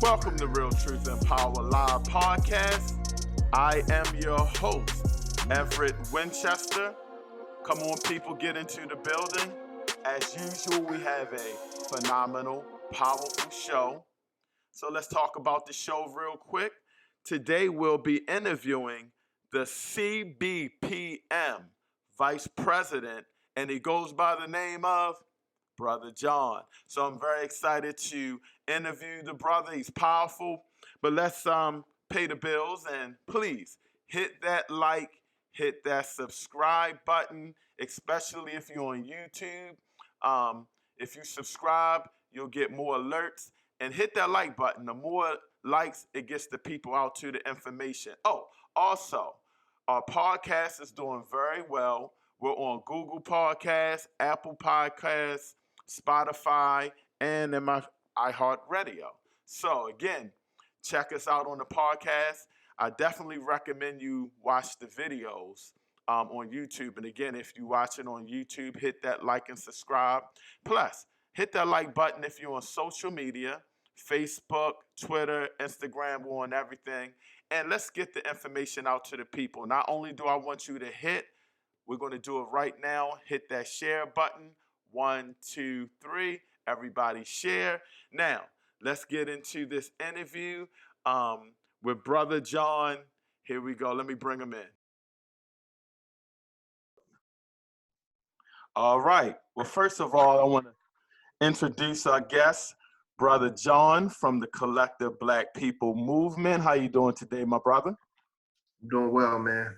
Welcome to Real Truth and Power Live Podcast. I am your host, Everett Winchester. Come on, people, get into the building. As usual, we have a phenomenal, powerful show. So let's talk about the show real quick. Today, we'll be interviewing the c.b.p.m. Vice President, and he goes by the name of Brother John. So I'm very excited to interview the brother. He's powerful. But let's pay the bills, and please hit that like, hit that subscribe button, especially if you're on YouTube. If you subscribe, you'll get more alerts. And hit that like button. The more likes, it gets the people out to the information. Oh, also, our podcast is doing very well. We're on Google Podcasts, Apple Podcasts, Spotify, and in my iHeartRadio. So again, check us out on the podcast. I definitely recommend you watch the videos on YouTube. And again, if you watch it on YouTube, hit that like and subscribe. Plus, hit that like button if you're on social media, Facebook, Twitter, Instagram, we're on everything. And let's get the information out to the people. Not only do I want you to hit, we're going to do it right now. Hit that share button. 1, 2, 3. Everybody share. Now, let's get into this interview with Brother John. Here we go. Let me bring him in. All right. Well, first of all, I want to introduce our guest, Brother John from the Collective Black People Movement. How you doing today, my brother? I'm doing well, man.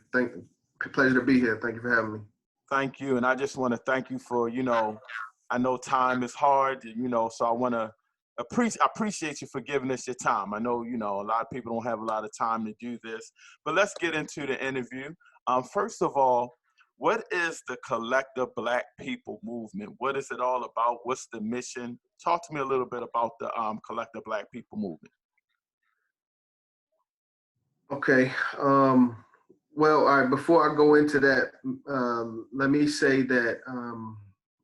Pleasure to be here. Thank you for having me. Thank you. And I just want to thank you for, I know time is hard, so I want to appreciate you for giving us your time. I know, a lot of people don't have a lot of time to do this, but let's get into the interview. First of all, what is the Collective Black People Movement? What is it all about? What's the mission? Talk to me a little bit about the Collective Black People Movement. Okay. Well, all right, before I go into that, let me say that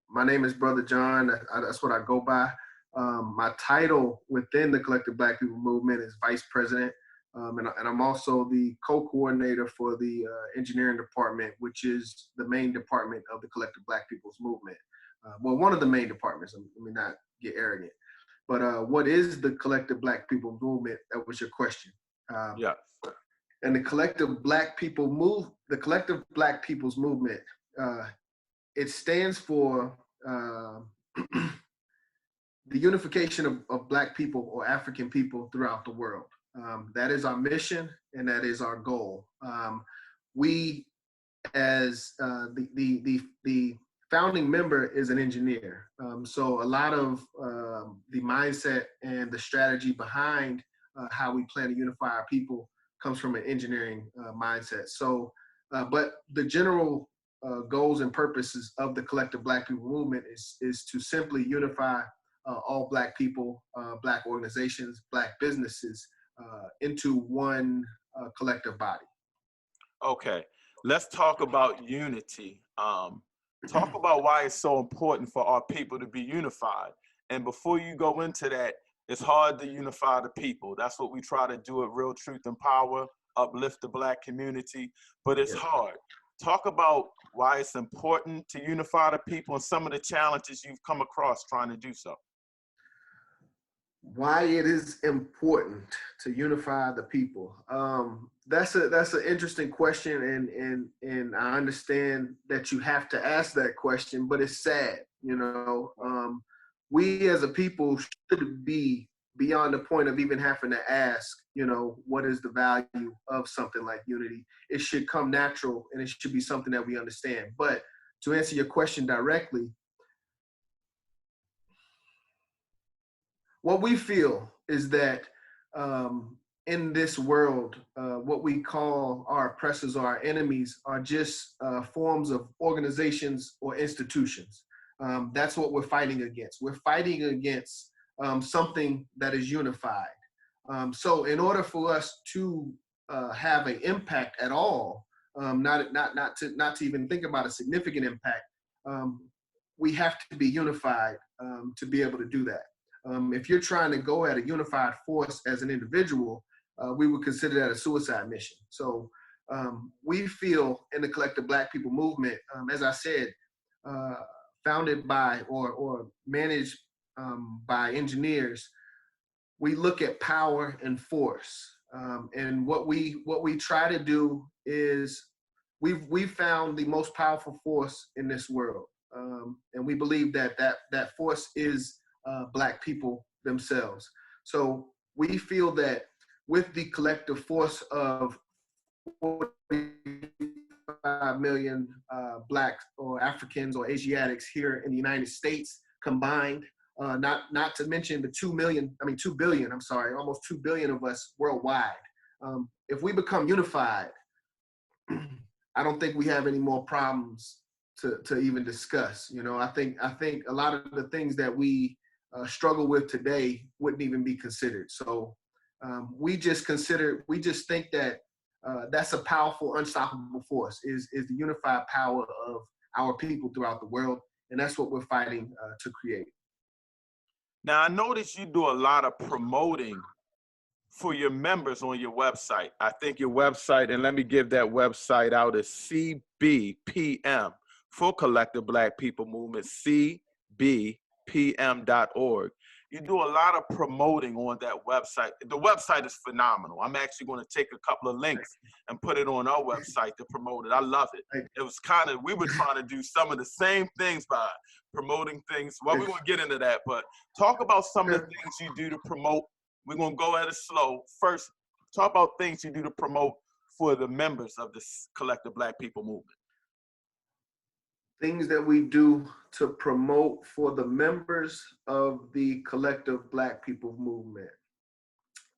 my name is Brother John. That's what I go by. My title within the Collective Black People Movement is Vice President, and I'm also the co-coordinator for the engineering department, which is the main department of the Collective Black People's Movement. Well, one of the main departments. Let me not get arrogant. But what is the Collective Black People Movement? That was your question. Yeah. And the Collective Black People's Movement, it stands for the unification of Black people or African people throughout the world. That is our mission, and that is our goal. We, as the founding member, is an engineer. So a lot of the mindset and the strategy behind how we plan to unify our people comes from an engineering mindset. So, but the general goals and purposes of the Collective Black People Movement is to simply unify all Black people, Black organizations, Black businesses into one collective body. Okay, let's talk about unity. Talk about why it's so important for our people to be unified. And before you go into that, it's hard to unify the people. That's what we try to do at Real Truth and Power, uplift the Black community, but it's hard. Talk about why it's important to unify the people and some of the challenges you've come across trying to do so. Why it is important to unify the people. That's an interesting question, and I understand that you have to ask that question, but it's sad, we as a people should be beyond the point of even having to ask, what is the value of something like unity? It should come natural, and it should be something that we understand. But to answer your question directly, what we feel is that in this world, what we call our oppressors or our enemies are just forms of organizations or institutions. That's what we're fighting against. We're fighting against something that is unified. So in order for us to have an impact at all, not to even think about a significant impact, we have to be unified to be able to do that. If you're trying to go at a unified force as an individual, we would consider that a suicide mission. So we feel in the Collective Black People Movement, as I said, founded by or managed by engineers, we look at power and force. And what we try to do is we've found the most powerful force in this world, and we believe that force is Black people themselves. So we feel that with the collective force of 45 million Blacks or Africans or Asiatics here in the United States combined, not to mention the 2 billion, I'm sorry, almost 2 billion of us worldwide. If we become unified, I don't think we have any more problems to even discuss. You know, I think a lot of the things that we struggle with today wouldn't even be considered. So we just think that that's a powerful, unstoppable force, is the unified power of our people throughout the world. And that's what we're fighting to create. Now, I noticed you do a lot of promoting for your members on your website. I think your website, and let me give that website out, is c.b.p.m for Collective Black People Movement, c.b.p.m.org. You do a lot of promoting on that website. The website is phenomenal. I'm actually going to take a couple of links and put it on our website to promote it. I love it. It was we were trying to do some of the same things by promoting things. Well, we're going to get into that, but talk about some of the things you do to promote. We're going to go at it slow. First, talk about things you do to promote for the members of this Collective Black People Movement. Things that we do to promote for the members of the Collective Black People Movement.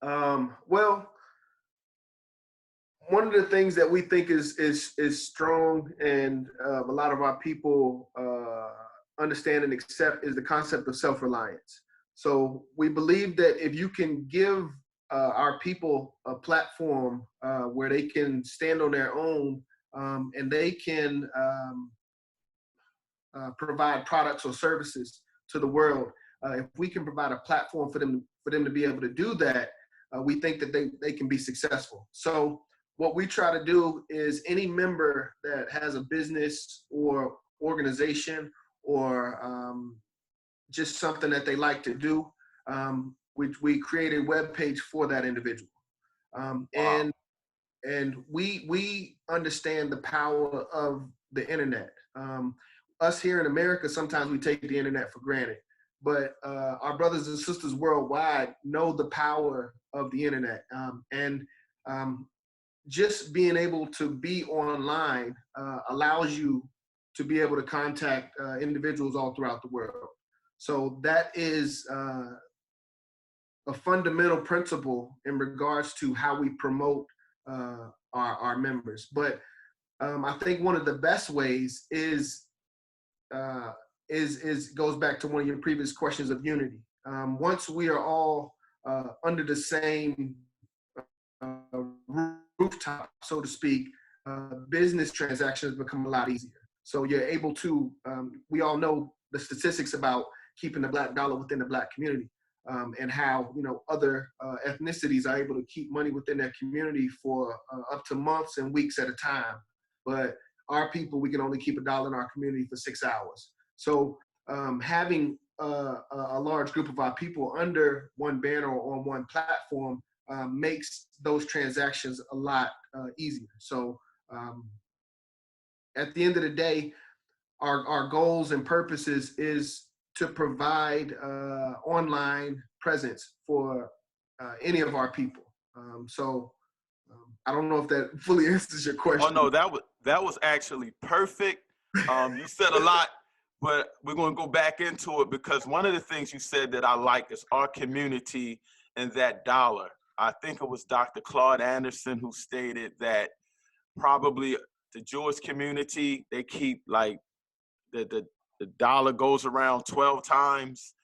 Well, one of the things that we think is strong, and a lot of our people understand and accept, is the concept of self-reliance. So we believe that if you can give our people a platform where they can stand on their own, and they can provide products or services to the world, if we can provide a platform for them to be able to do that, we think that they can be successful. So what we try to do is any member that has a business or organization or just something that they like to do, we create a web page for that individual. Wow. And we understand the power of the internet. Us here in America, sometimes we take the internet for granted, but our brothers and sisters worldwide know the power of the internet. Just being able to be online allows you to be able to contact individuals all throughout the world. So that is a fundamental principle in regards to how we promote our members. But I think one of the best ways goes back to one of your previous questions of unity. Once we are all under the same rooftop, so to speak, business transactions become a lot easier. So you're able to, we all know the statistics about keeping the Black dollar within the Black community, and how, you know, other ethnicities are able to keep money within their community for up to months and weeks at a time. But our people, we can only keep $1 in our community for 6 hours. So having a large group of our people under one banner or on one platform makes those transactions a lot easier. So at the end of the day, our goals and purposes is to provide online presence for any of our people. I don't know if that fully answers your question. Oh no, that was actually perfect. You said a lot, but we're going to go back into it, because one of the things you said that I like is our community and that dollar. I think it was Dr. Claude Anderson who stated that probably the Jewish community, they keep like the dollar goes around 12 times,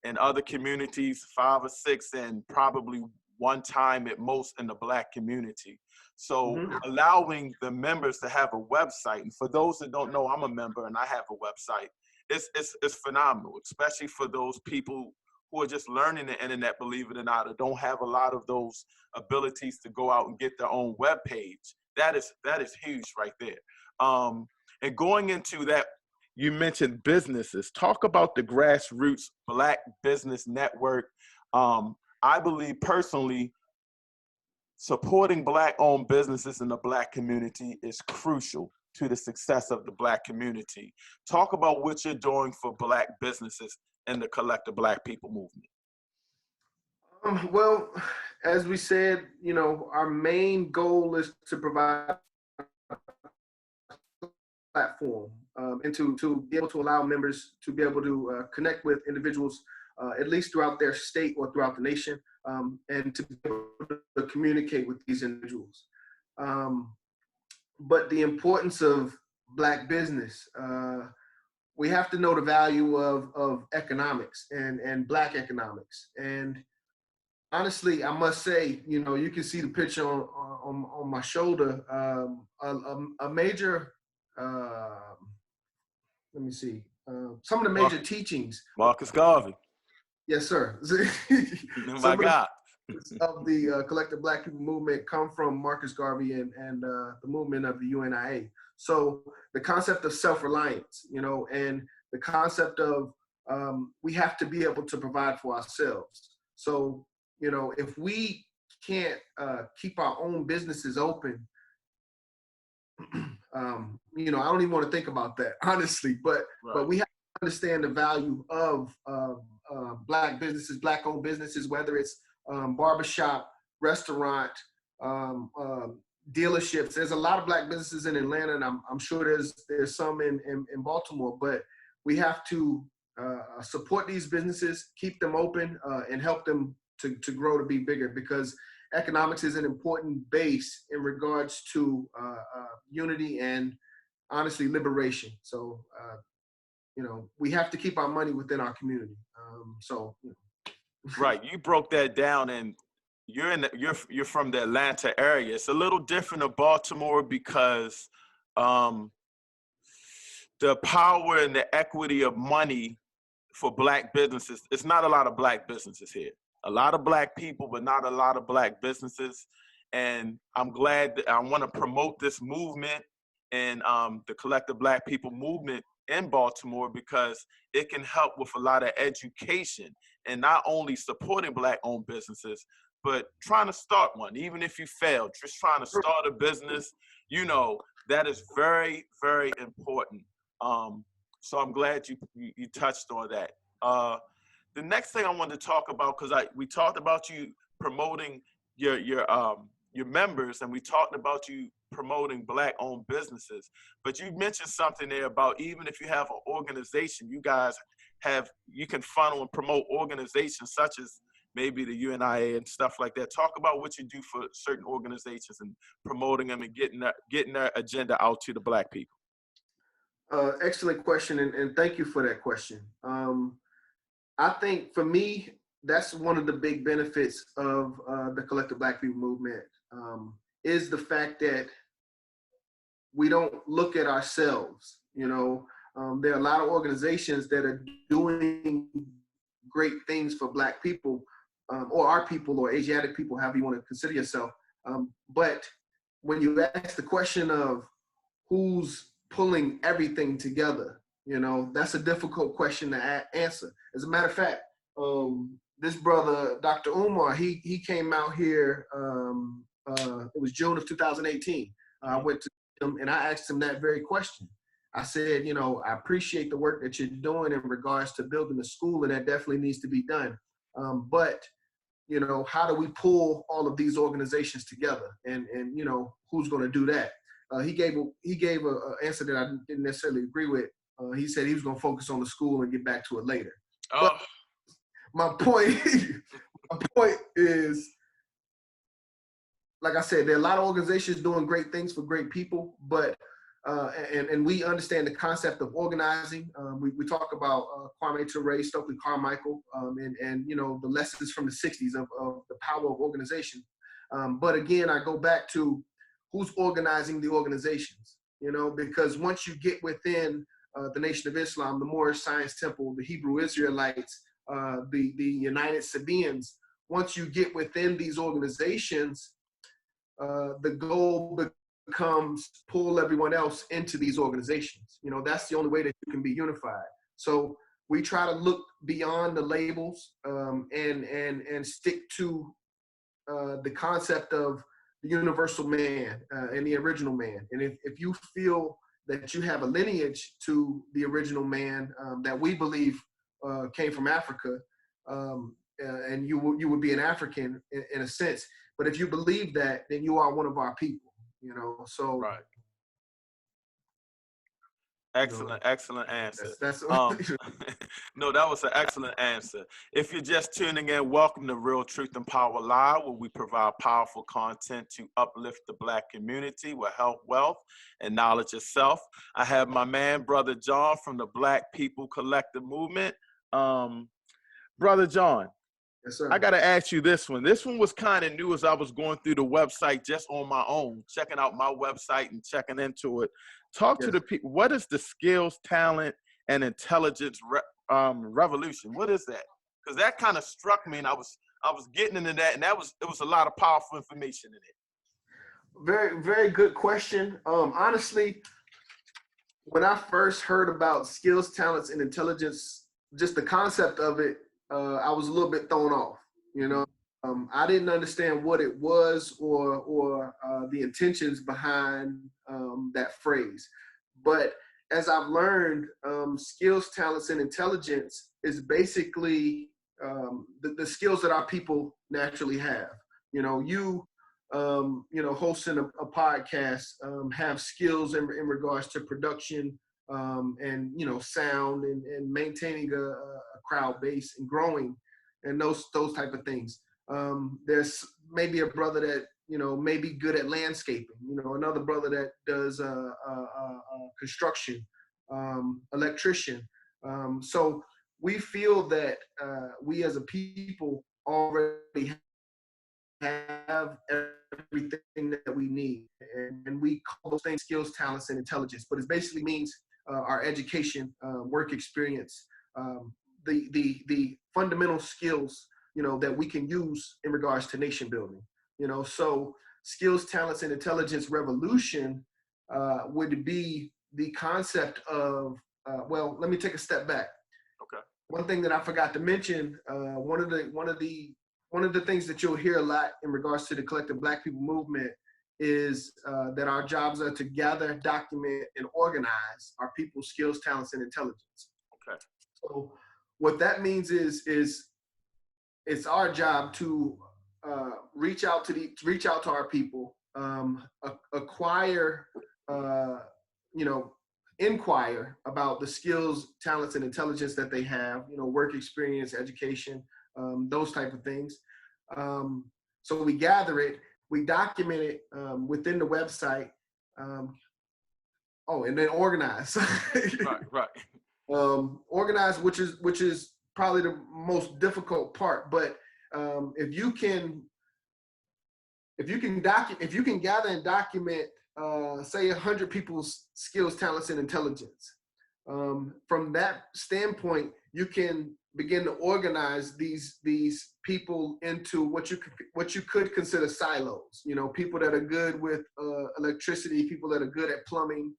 and other communities 5 or 6, and probably 1 time at most in the Black community. So allowing the members to have a website, and for those that don't know, I'm a member and I have a website. It's phenomenal, especially for those people who are just learning the internet, believe it or not, or don't have a lot of those abilities to go out and get their own web page. That is huge right there. And going into that, you mentioned businesses. Talk about the grassroots Black Business Network. I believe personally, supporting Black-owned businesses in the Black community is crucial to the success of the Black community. Talk about what you're doing for Black businesses in the Collective Black People movement. Well, as we said, our main goal is to provide a platform and to be able to allow members to be able to connect with individuals, at least throughout their state or throughout the nation, and to be able to communicate with these individuals. But the importance of Black business, we have to know the value of economics and Black economics. And honestly, I must say, you can see the picture on my shoulder. A major, let me see, some of the major teachings. Marcus Garvey. Yes, sir. My God. Of the Collective Black People movement come from Marcus Garvey and the movement of the UNIA. So the concept of self-reliance, and the concept of we have to be able to provide for ourselves. So, if we can't keep our own businesses open, I don't even want to think about that, honestly, but we have to understand the value of Black businesses, Black-owned businesses, whether it's barbershop, restaurant, dealerships. There's a lot of Black businesses in Atlanta, and I'm sure there's some in Baltimore, but we have to support these businesses, keep them open, and help them to grow to be bigger, because economics is an important base in regards to unity and, honestly, liberation. So, we have to keep our money within our community. Right, you broke that down, and you're from the Atlanta area. It's a little different in Baltimore because the power and the equity of money for Black businesses. It's not a lot of Black businesses here. A lot of Black people, but not a lot of Black businesses. And I'm glad that I want to promote this movement and the Collective Black People movement in Baltimore, because it can help with a lot of education and not only supporting Black-owned businesses, but trying to start one. Even if you fail, just trying to start a business, that is very, very important. So I'm glad you touched on that. The next thing I wanted to talk about, because we talked about you promoting your members, and we talked about you promoting Black-owned businesses, but you mentioned something there about even if you have an organization, you can funnel and promote organizations such as maybe the UNIA and stuff like that. Talk about what you do for certain organizations and promoting them and getting their agenda out to the Black people. Excellent question, and thank you for that question. I think for me, that's one of the big benefits of the Collective Black People movement, is the fact that we don't look at ourselves. There are a lot of organizations that are doing great things for Black people, or our people, or Asiatic people, however you want to consider yourself. But when you ask the question of who's pulling everything together, that's a difficult question to answer. As a matter of fact, this brother, Dr. Umar, he came out here, it was June of 2018. I went to him and I asked him that very question. I said, I appreciate the work that you're doing in regards to building a school, and that definitely needs to be done. But how do we pull all of these organizations together, and who's going to do that? He gave an answer that I didn't necessarily agree with. He said he was going to focus on the school and get back to it later. Oh. But my point is, like I said, there are a lot of organizations doing great things for great people, but and we understand the concept of organizing. We talk about Kwame Ture, Stokely Carmichael, and the lessons from the 60s of the power of organization. But again, I go back to who's organizing the organizations, because once you get within the Nation of Islam, the Moorish Science Temple, the Hebrew Israelites, the United CBPMs. Once you get within these organizations, the goal becomes pull everyone else into these organizations. That's the only way that you can be unified. So we try to look beyond the labels, and stick to the concept of the universal man, and the original man. And if you feel that you have a lineage to the original man, that we believe came from Africa, and you would be an African in a sense. But if you believe that, then you are one of our people. So Right. Excellent, excellent answer. that's No, that was an excellent answer. If you're just tuning in, welcome to Real Truth and Power Live, where we provide powerful content to uplift the Black community with health, wealth, and knowledge of self. I have my man, Brother John, from the Black People Collective Movement. Brother John, yes, sir. I got to ask you this one. This one was kind of new as I was going through the website just on my own, checking out my website and checking into it. Talk to the people. What is the skills, talent, and intelligence revolution? What is that? Because that kind of struck me, and I was getting into that, and it was a lot of powerful information in it. Very, very good question. Honestly, when I first heard about skills, talents, and intelligence, just the concept of it, I was a little bit thrown off. I didn't understand what it was, or the intentions behind that phrase. But as I've learned, skills, talents, and intelligence is basically the skills that our people naturally have. Hosting a podcast, have skills in regards to production, and sound, and maintaining a crowd base and growing, and those type of things. There's maybe a brother that may be good at landscaping. Another brother that does construction, electrician. So we feel that we as a people already have everything that we need, and we call those things skills, talents, and intelligence. But it basically means our education, work experience, the fundamental skills that we can use in regards to nation building. So skills, talents, and intelligence revolution would be the concept of well, let me take a step back. Okay. One thing that I forgot to mention, one of the things that you'll hear a lot in regards to the collective Black people movement is that our jobs are to gather, document, and organize our people's skills, talents, and intelligence. Okay. So what that means is it's our job to reach out to our people, acquire, inquire about the skills, talents, and intelligence that they have, work experience, education, those type of things. So we gather it, we document it within the website, and then organize. Right. Organize, which is probably the most difficult part. But if you can gather and document, say 100 people's skills, talents, and intelligence, from that standpoint, you can begin to organize these people into what you could consider silos. People that are good with electricity, people that are good at plumbing,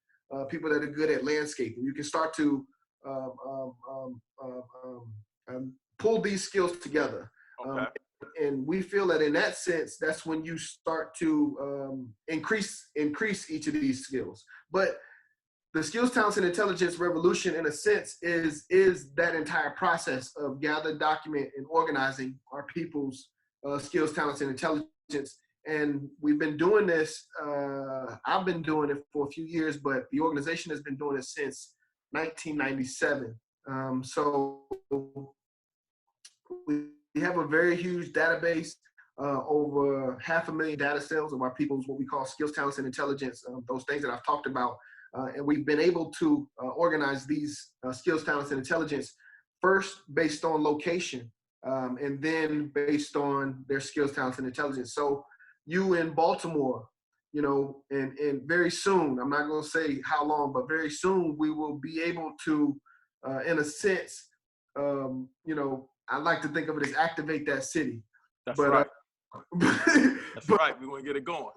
people that are good at landscaping. You can start to pull these skills together. Okay. And we feel that in that sense, that's when you start to increase each of these skills. But the skills, talents, and intelligence revolution, in a sense, is that entire process of gather, document, and organizing our people's skills, talents, and intelligence. And we've been doing this. I've been doing it for a few years, but the organization has been doing it since 1997. So we have a very huge database, over 500,000 data sales of our people's what we call skills, talents, and intelligence, those things that I've talked about. And we've been able to organize these skills, talents, and intelligence first based on location, and then based on their skills, talents, and intelligence. So you in Baltimore, and very soon, I'm not going to say how long, but very soon we will be able to, in a sense, I like to think of it as activate that city. That's But right. That's but right. We're going to get it going.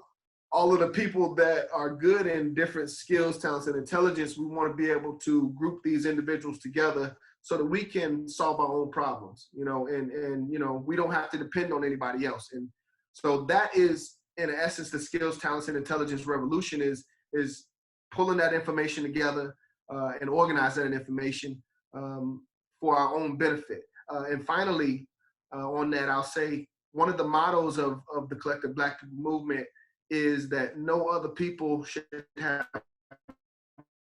all of the people that are good in different skills, talents, and intelligence, we want to be able to group these individuals together so that we can solve our own problems, and we don't have to depend on anybody else. And so that is, in essence, the skills, talents, and intelligence revolution is pulling that information together and organizing that information for our own benefit. And finally, on that, I'll say one of the mottos of the Collective Black People Movement is that no other people should have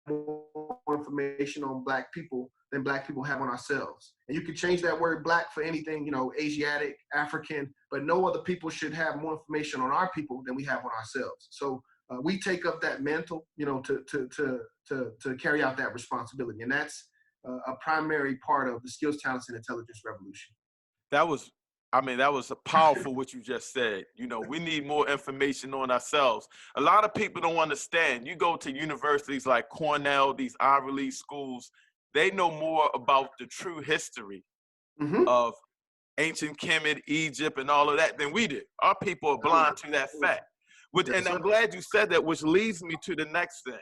more information on Black people than Black people have on ourselves. And you can change that word Black for anything, Asiatic, African, but no other people should have more information on our people than we have on ourselves. So we take up that mantle, to carry out that responsibility. And that's a primary part of the skills, talents, and intelligence revolution. That was powerful what you just said. We need more information on ourselves. A lot of people don't understand. You go to universities like Cornell, these Ivy League schools, they know more about the true history of ancient Kemet, Egypt, and all of that than we did. Our people are blind to that fact. And I'm glad you said that, which leads me to the next thing.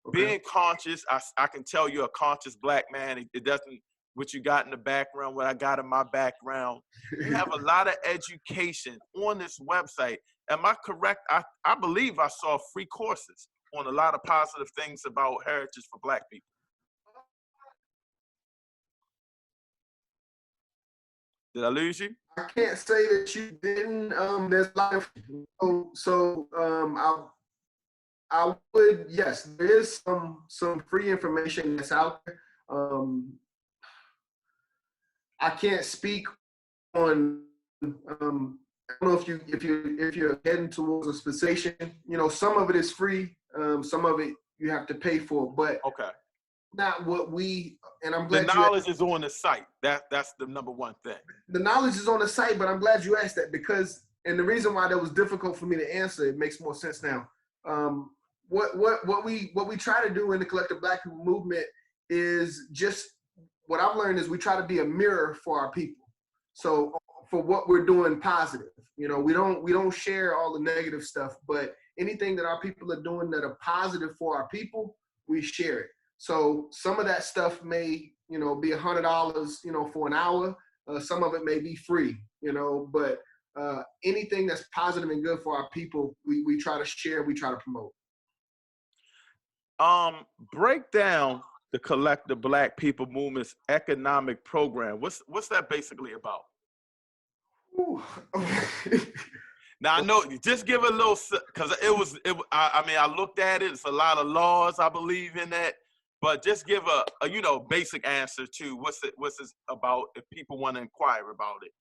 Okay. Being conscious, I can tell you're a conscious Black man. It doesn't, what you got in the background, what I got in my background. You have a lot of education on this website. Am I correct? I believe I saw free courses on a lot of positive things about heritage for Black people. Did I lose you? I can't say that you didn't. There's a lot of I would, yes, there is some free information that's out there. I can't speak on. I don't know if you're heading towards a specific. Some of it is free. Some of it you have to pay for. But okay, not what we. And I'm glad the knowledge is on the site. That's the number one thing. The knowledge is on the site, but I'm glad you asked that because, and the reason why that was difficult for me to answer, it makes more sense now. What we try to do in the Collective Black People Movement is just what I've learned is we try to be a mirror for our people. So for what we're doing positive, we don't share all the negative stuff, but anything that our people are doing that are positive for our people, we share it. So some of that stuff may, be $100, for an hour. Some of it may be free, but anything that's positive and good for our people, we try to share, we try to promote. Break down the Collective Black People Movement's economic program. What's that basically about? Now I know, just give a little, because I looked at it. It's a lot of laws, I believe in that, but just give a basic answer to what's this about if people want to inquire about it.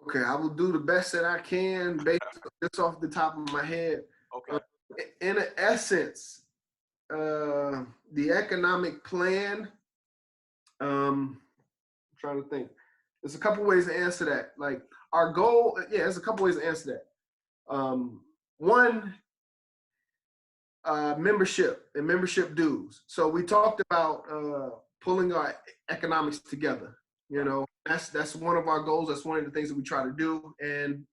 Okay, I will do the best that I can based just off the top of my head. Okay. In essence, the economic plan, I'm trying to think. There's a couple ways to answer that. Like our goal, there's a couple ways to answer that. One, membership and membership dues. So we talked about pulling our economics together. That's one of our goals. That's one of the things that we try to do. And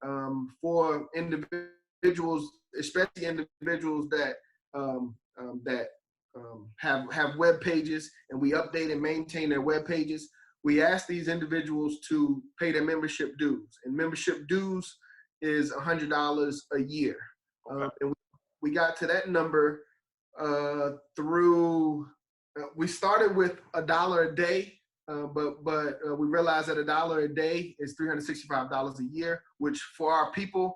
for individuals, especially individuals that have web pages, and we update and maintain their web pages, we ask these individuals to pay their membership dues. And membership dues is $100 a year. Okay. And we got to that number through, we started with $1 a day, but we realized that $1 a day is $365 a year, which for our people,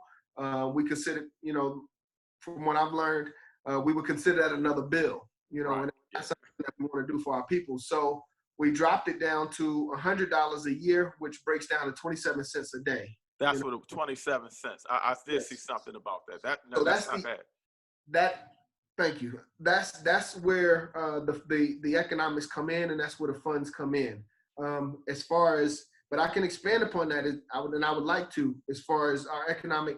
we consider, from what I've learned, we would consider that another bill, right. And that's something that we want to do for our people. So we dropped it down to $100 a year, which breaks down to 27 cents a day. That's what 27 cents. I did see something about that. That's not bad. Thank you. That's where the economics come in, and that's where the funds come in. As far as, but I can expand upon that. I would like to, as far as our economic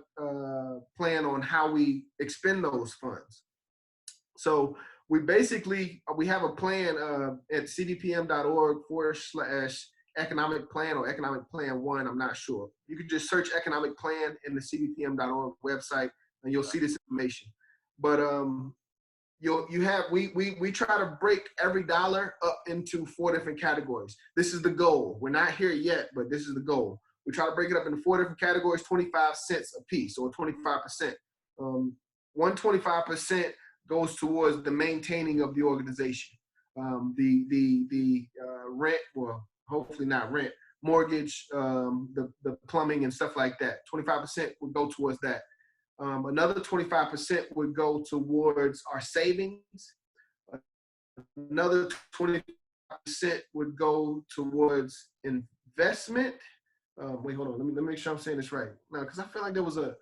plan on how we expend those funds. So we have a plan at cbpm.org Economic Plan or Economic Plan 1, I'm not sure. You can just search Economic Plan in the cbpm.org website and you'll see this information. But we try to break every dollar up into 4 different categories. This is the goal. We're not here yet, but this is the goal. We try to break it up into 4 different categories, 25 cents a piece, or 25%. 125% goes towards the maintaining of the organization. The rent, well, hopefully not rent, mortgage, the plumbing and stuff like that. 25% would go towards that. Another 25% would go towards our savings. Another 25% would go towards investment. Wait, hold on. Let me make sure I'm saying this right. Now, because I feel like there was a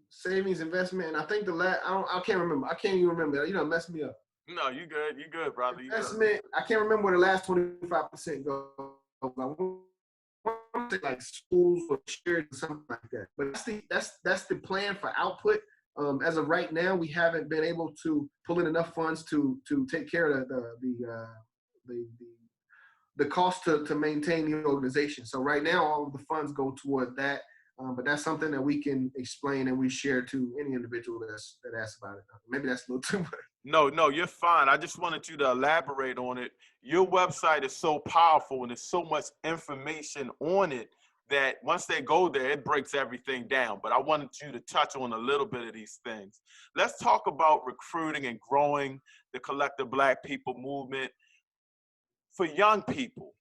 savings, investment, and I think the last, I can't remember. I can't even remember. You know, it messed me up. No, you good. You good, brother. You Investment. good. I can't remember where the last 25% goes. Like schools or shares or something like that. But that's the plan for output. As of right now, we haven't been able to pull in enough funds to take care of the cost to maintain the organization. So right now, all of the funds go toward that. But that's something that we can explain and we share to any individual that asks about it. Maybe that's a little too much. No, you're fine. I just wanted you to elaborate on it. Your website is so powerful and there's so much information on it that once they go there, it breaks everything down. But I wanted you to touch on a little bit of these things. Let's talk about recruiting and growing the Collective Black People movement. For young people,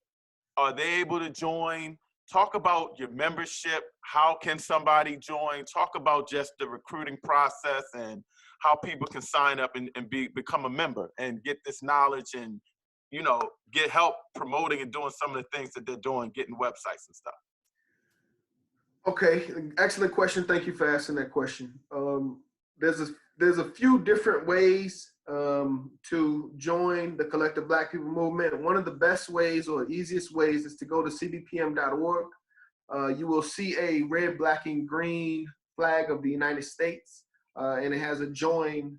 are they able to join? Talk about your membership. How can somebody join? Talk about just the recruiting process and how people can sign up and become a member and get this knowledge and, you know, get help promoting and doing some of the things that they're doing, getting websites and stuff. Okay, excellent question. Thank you for asking that question. There's a few different ways to join the Collective Black People Movement. One of the best ways or easiest ways is to go to c.b.p.m.org. You will see a red, black, and green flag of the United States, and it has a join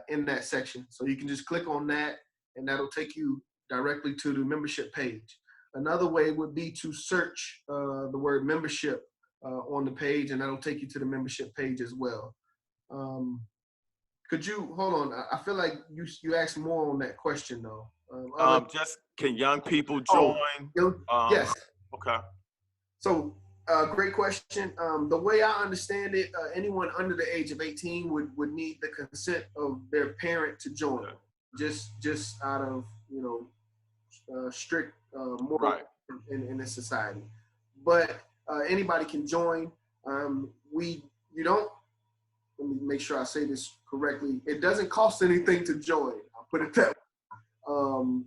in that section. So you can just click on that, and that'll take you directly to the membership page. Another way would be to search the word membership on the page, and that'll take you to the membership page as well. Could you hold on? I feel like you asked more on that question though. Just can young people join? Yes. Okay. So great question. The way I understand it, anyone under the age of 18 would need the consent of their parent to join. Just out of strict moral right. in this society. But anybody can join. You don't. Let me make sure I say this correctly. It doesn't cost anything to join. I'll put it that way.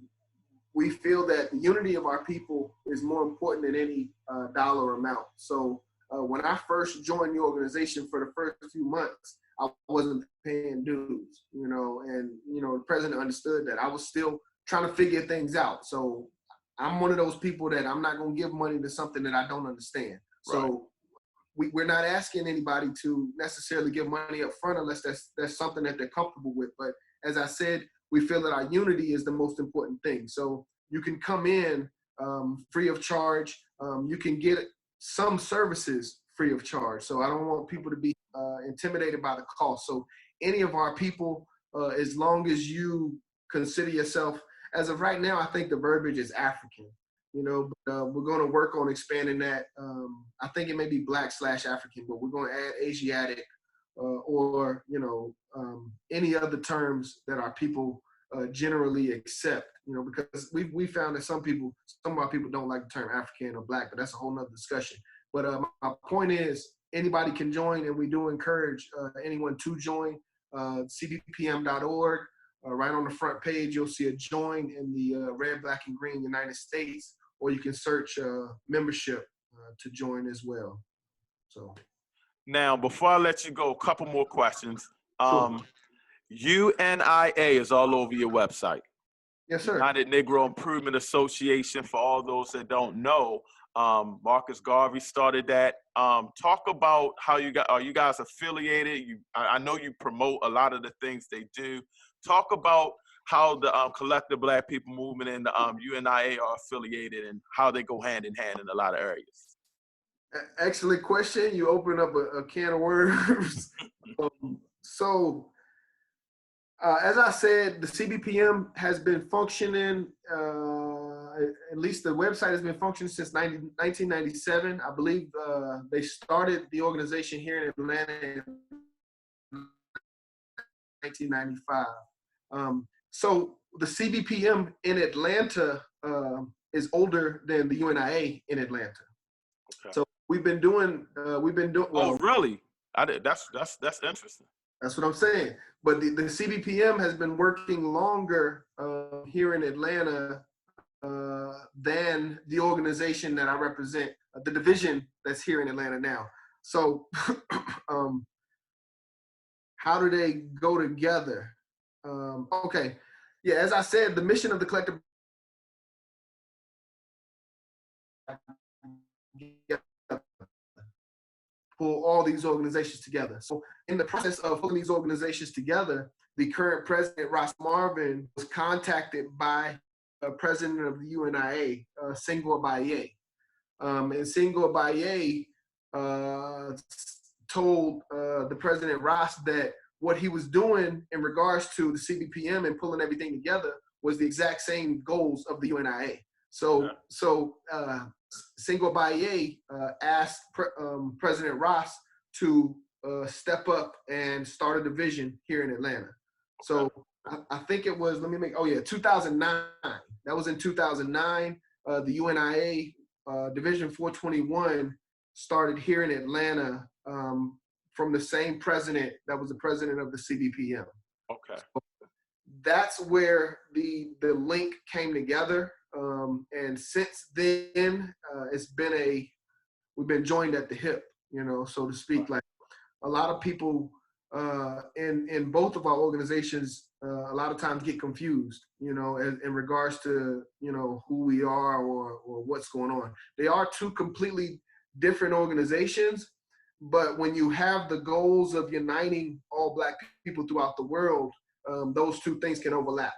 We feel that the unity of our people is more important than any dollar amount. So when I first joined the organization for the first few months, I wasn't paying dues, and the president understood that I was still trying to figure things out. So I'm one of those people that I'm not going to give money to something that I don't understand. Right. So we're not asking anybody to necessarily give money up front unless that's something that they're comfortable with. But as I said, we feel that our unity is the most important thing. So you can come in free of charge. You can get some services free of charge. So I don't want people to be intimidated by the cost. So any of our people, as long as you consider yourself, as of right now, I think the verbiage is African. But we're going to work on expanding that. I think it may be Black/African, but we're going to add Asiatic or any other terms that our people generally accept. Because we found that some of our people don't like the term African or Black, but that's a whole nother discussion. But my point is, anybody can join, and we do encourage anyone to join. cbpm.org. Right on the front page, you'll see a join in the red, black, and green United States, or you can search membership to join as well. So now, before I let you go, a couple more questions. Sure. UNIA is all over your website. Yes, sir. United Negro Improvement Association, for all those that don't know. Marcus Garvey started that. Talk about how are you guys affiliated? I know you promote a lot of the things they do. Talk about how the collective Black People Movement and the UNIA are affiliated and how they go hand in hand in a lot of areas. Excellent question. You open up a can of worms. So, as I said, the CBPM has been functioning, at least the website has been functioning since 1997. I believe they started the organization here in Atlanta in 1995. So the CBPM in Atlanta is older than the UNIA in Atlanta. Okay. So we've been doing. Well, oh, really? That's interesting. That's what I'm saying. But the CBPM has been working longer here in Atlanta than the organization that I represent, the division that's here in Atlanta now. So how do they go together? Okay. Yeah, as I said, the mission of the collective pull all these organizations together. So in the process of pulling these organizations together, the current president, Ross Marvin, was contacted by the president of the UNIA, Senghor Baye. And Senghor Baye told the president Ross that what he was doing in regards to the CBPM and pulling everything together was the exact same goals of the UNIA. So Senghor Baye asked President Ross to step up and start a division here in Atlanta. So I think it was, 2009. That was in 2009. The UNIA Division 421 started here in Atlanta from the same president that was the president of the CBPM. Okay. So that's where the link came together. And since then, we've been joined at the hip, so to speak. Like a lot of people in both of our organizations, a lot of times get confused, in regards to, who we are or what's going on. They are two completely different organizations, but when you have the goals of uniting all Black people throughout the world, those two things can overlap,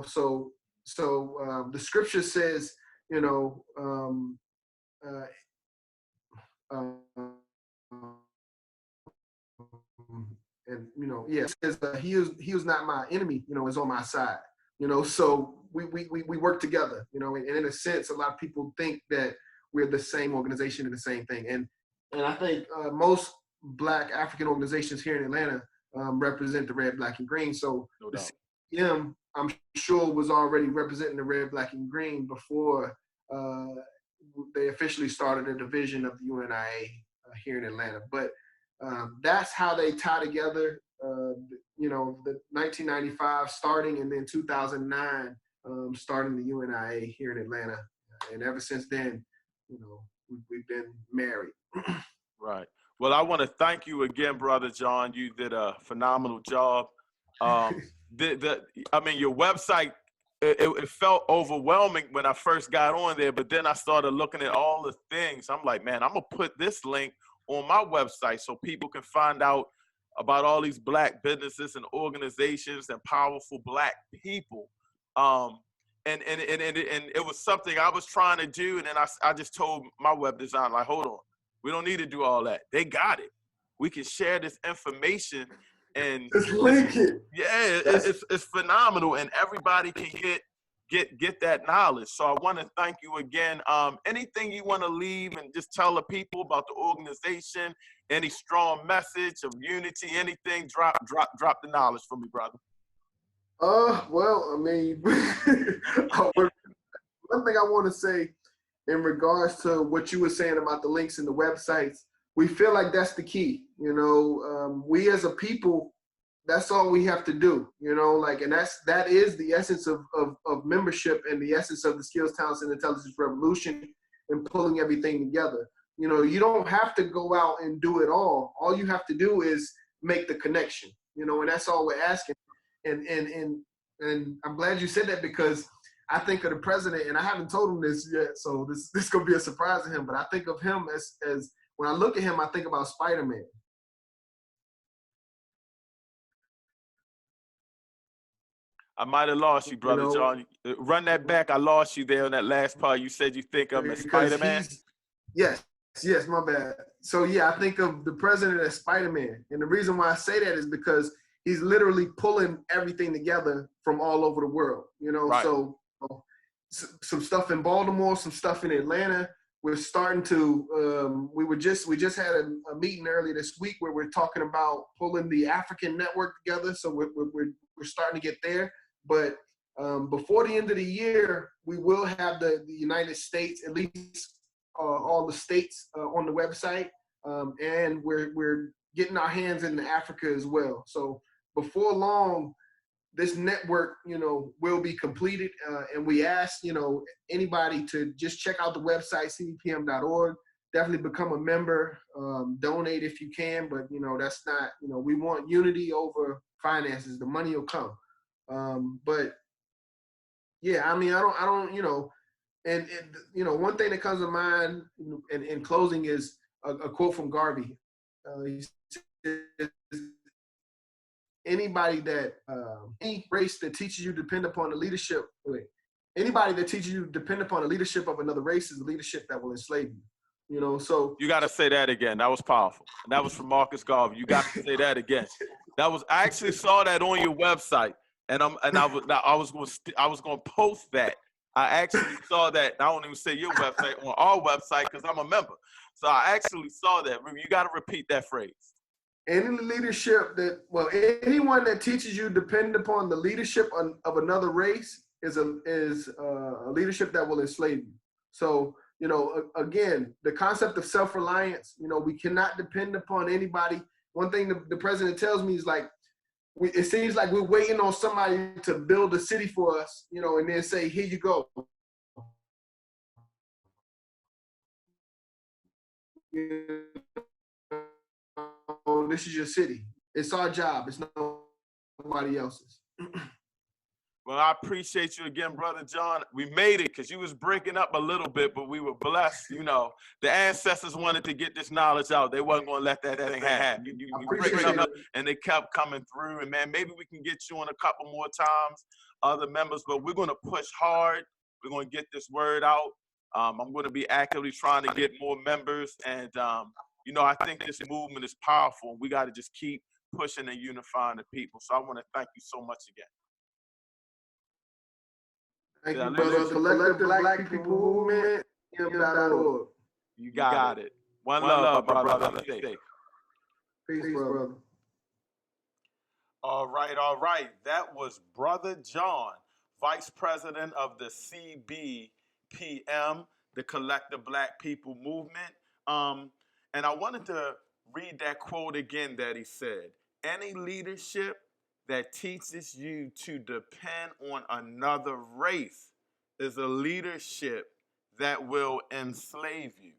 So the scripture says, it says he was not my enemy, is on my side, So we work together, and in a sense, a lot of people think that we're the same organization and the same thing, and I think most Black African organizations here in Atlanta represent the red, black, and green. So the CBPM, I'm sure, was already representing the red, black, and green before they officially started a division of the UNIA here in Atlanta. But that's how they tie together, the 1995 starting, and then 2009 starting the UNIA here in Atlanta. And ever since then, we've been married. Right. Well, I want to thank you again, Brother John. You did a phenomenal job. Your website, it felt overwhelming when I first got on there, but then I started looking at all the things. I'm like, man, I'm going to put this link on my website so people can find out about all these Black businesses and organizations and powerful Black people. And it was something I was trying to do, and then I just told my web designer, like, hold on. We don't need to do all that. They got it. We can share this information, and just link it. Yeah, it's phenomenal, and everybody can get that knowledge. So I want to thank you again. Anything you want to leave and just tell the people about the organization? Any strong message of unity? Anything? Drop the knowledge for me, brother. Well, one thing I want to say in regards to what you were saying about the links and the websites, we feel like that's the key. We as a people, that's all we have to do. And that is the essence of membership and the essence of the Skills, Talents, and Intelligence Revolution, and pulling everything together. You don't have to go out and do it all. All you have to do is make the connection. And that's all we're asking. And I'm glad you said that, because I think of the president, and I haven't told him this yet, so this gonna be a surprise to him. But I think of him as when I look at him, I think about Spider-Man. I might have lost you, You brother know, John. Run that back. I lost you there on that last part. You said you think of him as because Spider-Man. he's yes, yes, my bad. So yeah, I think of the president as Spider-Man, and the reason why I say that is because he's literally pulling everything together from all over the world. You know, Right. so some stuff in Baltimore, some stuff in Atlanta. We're starting to. We just had a meeting earlier this week where we're talking about pulling the African network together. So we're starting to get there, but before the end of the year, we will have the United States, at least all the states on the website, and we're getting our hands into Africa as well. So before long, this network, will be completed, and we ask, anybody to just check out the website c.b.p.m.org. Definitely become a member, donate if you can, but that's not, we want unity over finances. The money will come, but yeah, I mean, I don't, one thing that comes to mind in closing is a quote from Garvey. He says, anybody that, any race that teaches you depend upon the leadership, anybody that teaches you depend upon the leadership of another race is the leadership that will enslave you. So You got to say that again. That was powerful. And that was from Marcus Garvey. You got to say that again. I actually saw that on your website, and I was going to post that. I actually saw that. And I don't even say your website on our website because I'm a member. So I actually saw that. You got to repeat that phrase. Any leadership anyone that teaches you depend upon the leadership of another race is a leadership that will enslave you. So, again, the concept of self-reliance, we cannot depend upon anybody. One thing the president tells me is like, it seems like we're waiting on somebody to build a city for us, and then say, here you go. This is your city. It's our job. It's nobody else's. Well, I appreciate you again, Brother John. We made it because you was breaking up a little bit, but we were blessed. The ancestors wanted to get this knowledge out. They wasn't going to let that thing happen. You breaking up, and they kept coming through. And, man, maybe we can get you on a couple more times, other members, but we're going to push hard. We're going to get this word out. I'm going to be actively trying to get more members. And, I think this movement is powerful. We got to just keep pushing and unifying the people. So I want to thank you so much again. Thank you, brother. Collective Black People Movement, c.b.p.m.org. You got it. One love, my brother. Be safe. Peace, brother. All right. That was Brother John, Vice President of the CBPM, the Collective Black People Movement. And I wanted to read that quote again that he said. Any leadership that teaches you to depend on another race is a leadership that will enslave you.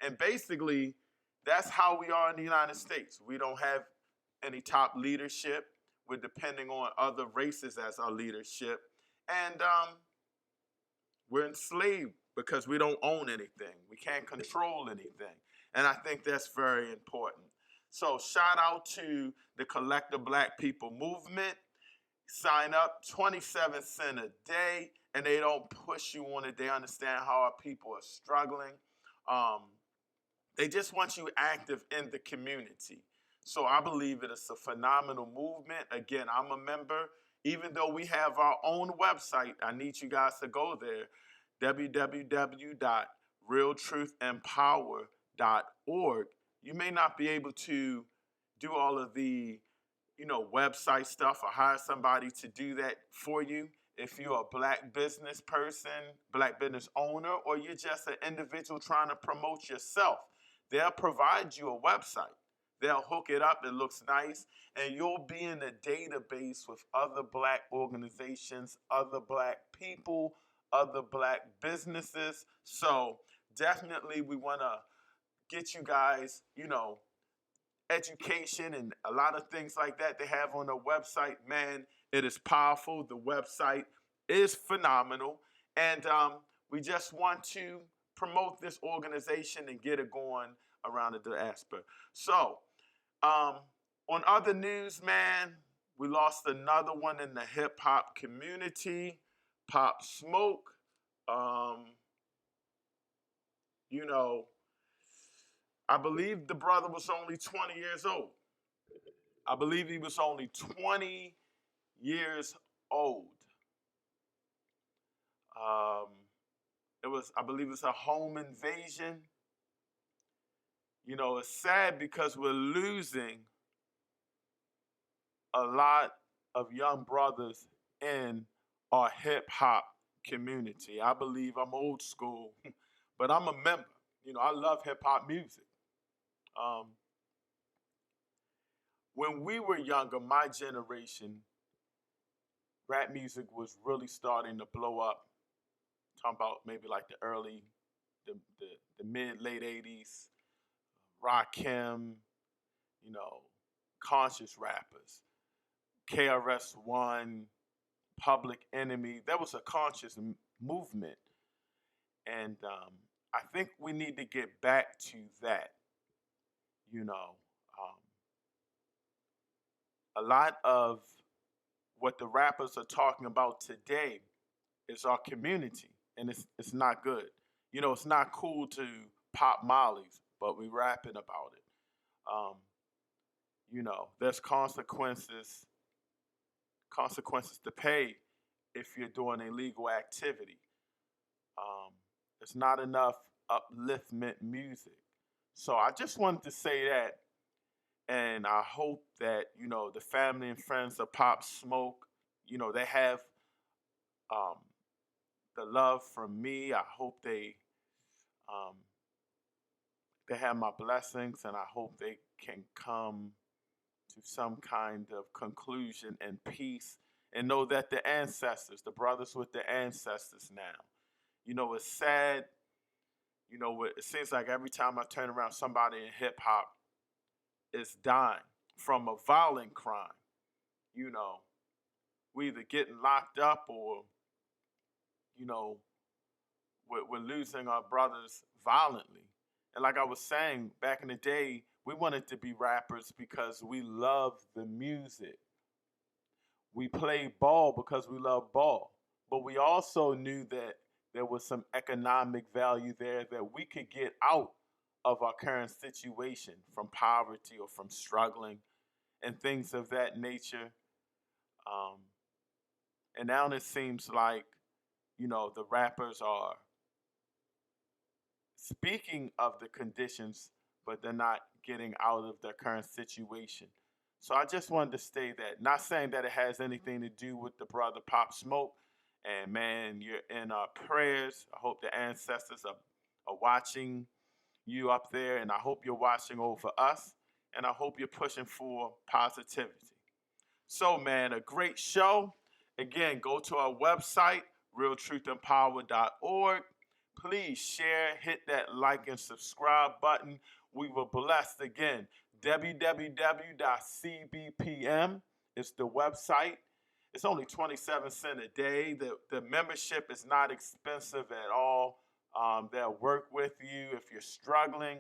And basically, that's how we are in the United States. We don't have any top leadership. We're depending on other races as our leadership. And we're enslaved because we don't own anything. We can't control anything. And I think that's very important. So shout out to the Collective Black People Movement. Sign up, 27 cents a day, and they don't push you on it. They understand how our people are struggling. They just want you active in the community. So I believe it is a phenomenal movement. Again, I'm a member. Even though we have our own website, I need you guys to go there, www.realtruthempower.org. You may not be able to do all of the website stuff or hire somebody to do that for you. If you're a black business person, black business owner, or you're just an individual trying to promote yourself, they'll provide you a website. They'll hook it up. It looks nice. And you'll be in a database with other black organizations, other black people, other black businesses. So definitely we want to get you guys, education and a lot of things like that they have on the website. Man, it is powerful. The website is phenomenal. And we just want to promote this organization and get it going around the diaspora. So, on other news, man, We lost another one in the hip hop community, Pop Smoke. Um, you know, I believe the brother was only 20 years old. I believe he was only 20 years old. Um, I believe it's a home invasion. It's sad because we're losing a lot of young brothers in our hip hop community. I believe I'm old school, but I'm a member. I love hip hop music. Um, when we were younger, my generation, rap music was really starting to blow up. Talking about maybe like the mid late '80s, Rakim, you know, conscious rappers, KRS One, Public Enemy. That was a conscious movement, and I think we need to get back to that. You know, a lot of what the rappers are talking about today is our community, and it's not good. It's not cool to pop mollies, but we rapping about it. Um, there's consequences to pay if you're doing illegal activity. Um, it's not enough upliftment music. So I just wanted to say that, and I hope that the family and friends of Pop Smoke, they have um, the love from me. I hope um, they have my blessings, and I hope they can come to some kind of conclusion and peace, and know that the ancestors, the brothers with the ancestors now. It's sad. It seems like every time I turn around, somebody in hip hop is dying from a violent crime. You know, we either getting locked up or, you know, we're losing our brothers violently. And like I was saying, back in the day, we wanted to be rappers because we loved the music. We played ball because we loved ball. But we also knew that there was some economic value there that we could get out of our current situation from poverty or from struggling and things of that nature. Um, and now it seems like, the rappers are speaking of the conditions, but they're not getting out of their current situation. So I just wanted to say that, not saying that it has anything to do with the brother Pop Smoke. And man, you're in our prayers. I hope the ancestors are watching you up there, and I hope you're watching over us, and I hope you're pushing for positivity. So, man, a great show. Again, go to our website, realtruthandpower.org. Please share, hit that like and subscribe button. We were blessed again. www.c.b.p.m is the website. It's only 27 cents a day. The membership is not expensive at all. They'll work with you if you're struggling.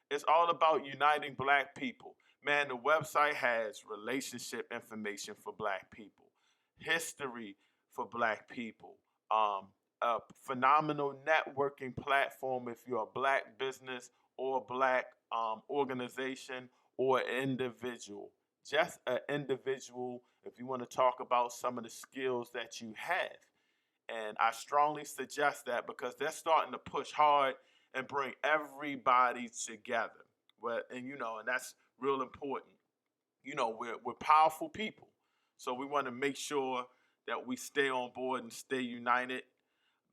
It's all about uniting black people. Man, the website has relationship information for black people, history for black people, a phenomenal networking platform if you're a black business or a black organization or individual. Just an individual if you want to talk about some of the skills that you have. And I strongly suggest that because they're starting to push hard and bring everybody together. And that's real important. We're powerful people. So we want to make sure that we stay on board and stay united.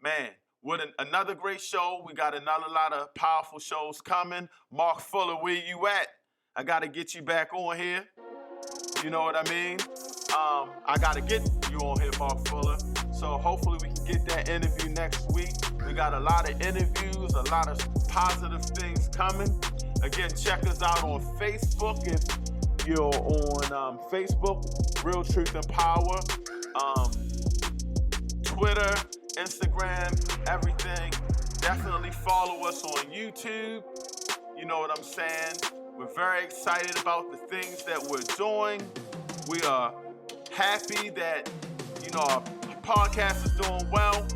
Man, with another great show. We got another lot of powerful shows coming. Mark Fuller, where you at? I got to get you back on here. You know what I mean? I got to get you on here, Mark Fuller. So hopefully we can get that interview next week. We got a lot of interviews, a lot of positive things coming. Again, check us out on Facebook if you're on Facebook, Real Truth and Power, Twitter, Instagram, everything. Definitely follow us on YouTube. You know what I'm saying? We're very excited about the things that we're doing. We are happy that, our podcast is doing well.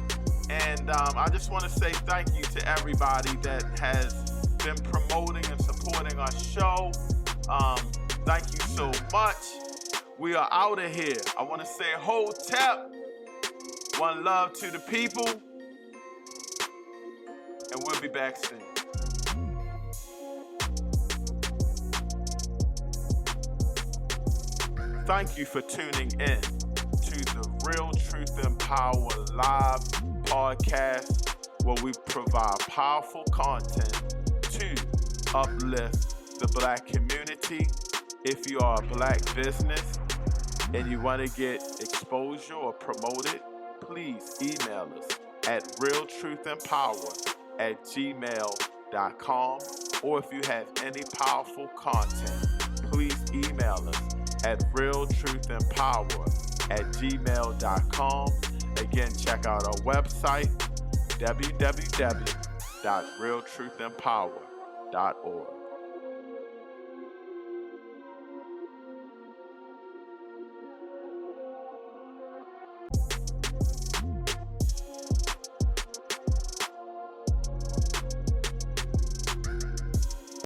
And I just want to say thank you to everybody that has been promoting and supporting our show. Thank you so much. We are out of here. I want to say Hotep. One love to the people. And we'll be back soon. Thank you for tuning in to the Real Truth and Power live podcast, where we provide powerful content to uplift the Black community. If you are a Black business and you want to get exposure or promoted, please email us at realtruthandpower@gmail.com. Or if you have any powerful content, please email us at realtruthandpower@gmail.com. Again, check out our website, www.realtruthandpower.org.